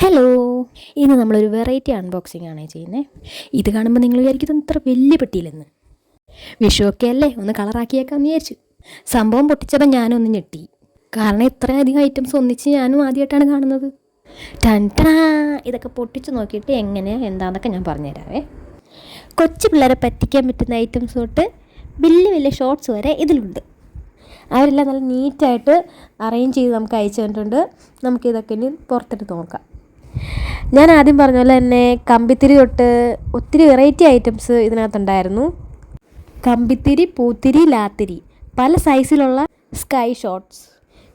Hello, ഇന്ന് നമ്മളൊരു variety unboxing ആണ് ചെയ്യുന്നത്. ഇത് കാണുമ്പോൾ നിങ്ങൾ വിചാരിക്കുന്നത് ഇത്ര വലിയ പെട്ടിയില്ലെന്ന്. വിഷുവൊക്കെ അല്ലേ, ഒന്ന് കളറാക്കിയേക്കാന്ന് വിചാരിച്ചു. സംഭവം പൊട്ടിച്ചപ്പോൾ ഞാനൊന്ന് ഞെട്ടി. കാരണം ഇത്രയധികം ഐറ്റംസ് ഒന്നിച്ച് ഞാനും ആദ്യമായിട്ടാണ് കാണുന്നത്. ടൻടാ, ഇതൊക്കെ പൊട്ടിച്ച് നോക്കിയിട്ട് എങ്ങനെയാണ് എന്താണെന്നൊക്കെ ഞാൻ പറഞ്ഞുതരാവേ. കൊച്ചു പിള്ളേരെ പറ്റിക്കാൻ പറ്റുന്ന ഐറ്റംസ് തൊട്ട് വലിയ വലിയ ഷോർട്സ് വരെ ഇതിലുണ്ട്. അവരെല്ലാം നല്ല നീറ്റായിട്ട് അറേഞ്ച് ചെയ്ത് നമുക്ക് അയച്ചു തന്നിട്ടുണ്ട്. നമുക്കിതൊക്കെ ഇനി പുറത്തിട്ട് നോക്കാം. ഞാൻ ആദ്യം പറഞ്ഞ പോലെ തന്നെ കമ്പിത്തിരി തൊട്ട് ഒത്തിരി വെറൈറ്റി ഐറ്റംസ് ഇതിനകത്തുണ്ടായിരുന്നു. കമ്പിത്തിരി, പൂത്തിരി, ലാത്തിരി, പല സൈസിലുള്ള സ്കൈ ഷോട്ട്സ്,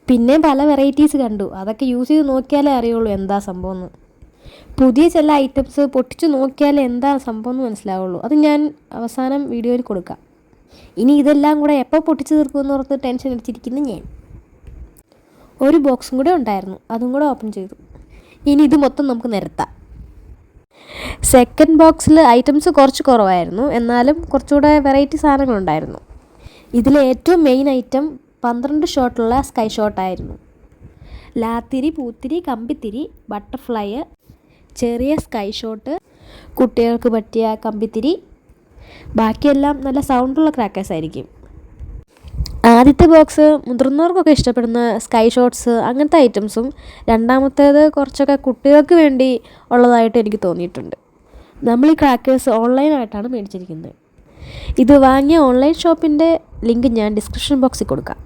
പിന്നെ പല വെറൈറ്റീസ് കണ്ടു. അതൊക്കെ യൂസ് ചെയ്ത് നോക്കിയാലേ അറിയുള്ളൂ എന്താ സംഭവം എന്ന്. പുതിയ ചില ഐറ്റംസ് പൊട്ടിച്ച് നോക്കിയാലേ എന്താ സംഭവം എന്ന് മനസ്സിലാവുള്ളൂ. അത് ഞാൻ അവസാനം വീഡിയോയിൽ കൊടുക്കാം. ഇനി ഇതെല്ലാം കൂടെ എപ്പോൾ പൊട്ടിച്ച് തീർക്കുമെന്ന് ഓർത്ത് ടെൻഷൻ അടിച്ചിരിക്കുന്നു ഞാൻ. ഒരു ബോക്സും കൂടെ ഉണ്ടായിരുന്നു, അതും കൂടെ ഓപ്പൺ ചെയ്തു. ഇനി ഇത് മൊത്തം നമുക്ക് നിരത്താം. സെക്കൻഡ് ബോക്സിൽ ഐറ്റംസ് കുറച്ച് കുറവായിരുന്നു, എന്നാലും കുറച്ചുകൂടെ വെറൈറ്റി സാധനങ്ങളുണ്ടായിരുന്നു. ഇതിലെ ഏറ്റവും മെയിൻ ഐറ്റം 12 ഷോട്ടുള്ള സ്കൈ ഷോട്ടായിരുന്നു. ലാത്തിരി, പൂത്തിരി, കമ്പിത്തിരി, ബട്ടർഫ്ലൈ, ചെറിയ സ്കൈ ഷോട്ട്, കുട്ടികൾക്ക് പറ്റിയ കമ്പിത്തിരി, ബാക്കിയെല്ലാം നല്ല സൗണ്ടുള്ള ക്രാക്കേഴ്സ് ആയിരിക്കും. ആദ്യത്തെ ബോക്സ് മുതിർന്നവർക്കൊക്കെ ഇഷ്ടപ്പെടുന്ന സ്കൈ ഷോട്ട്സ് അങ്ങനത്തെ ഐറ്റംസും, രണ്ടാമത്തേത് കുറച്ചൊക്കെ കുട്ടികൾക്ക് വേണ്ടി ഉള്ളതായിട്ട് എനിക്ക് തോന്നിയിട്ടുണ്ട്. നമ്മൾ ഈ ക്രാക്കേഴ്സ് ഓൺലൈനായിട്ടാണ് മേടിച്ചിരിക്കുന്നത്. ഇത് വാങ്ങിയ ഓൺലൈൻ ഷോപ്പിൻ്റെ ലിങ്ക് ഞാൻ ഡിസ്ക്രിപ്ഷൻ ബോക്സിൽ കൊടുക്കാം.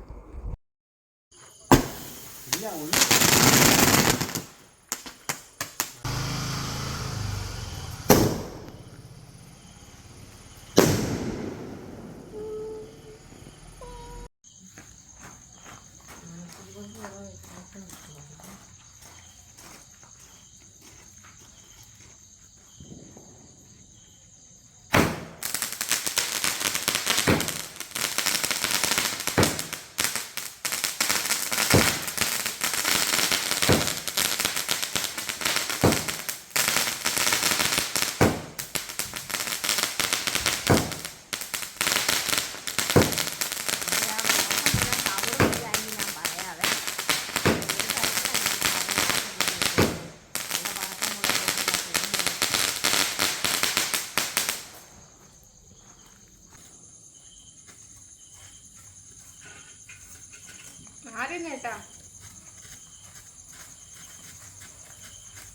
കേട്ടാ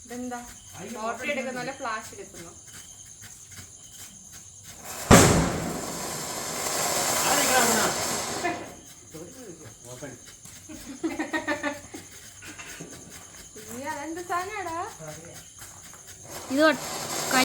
ഇതെന്താ ഫോട്ടോ എടുക്കുന്ന പോലെ ഫ്ലാഷ് എടുക്കുന്നു. അതെന്ത് സാധനടാ ഇത്?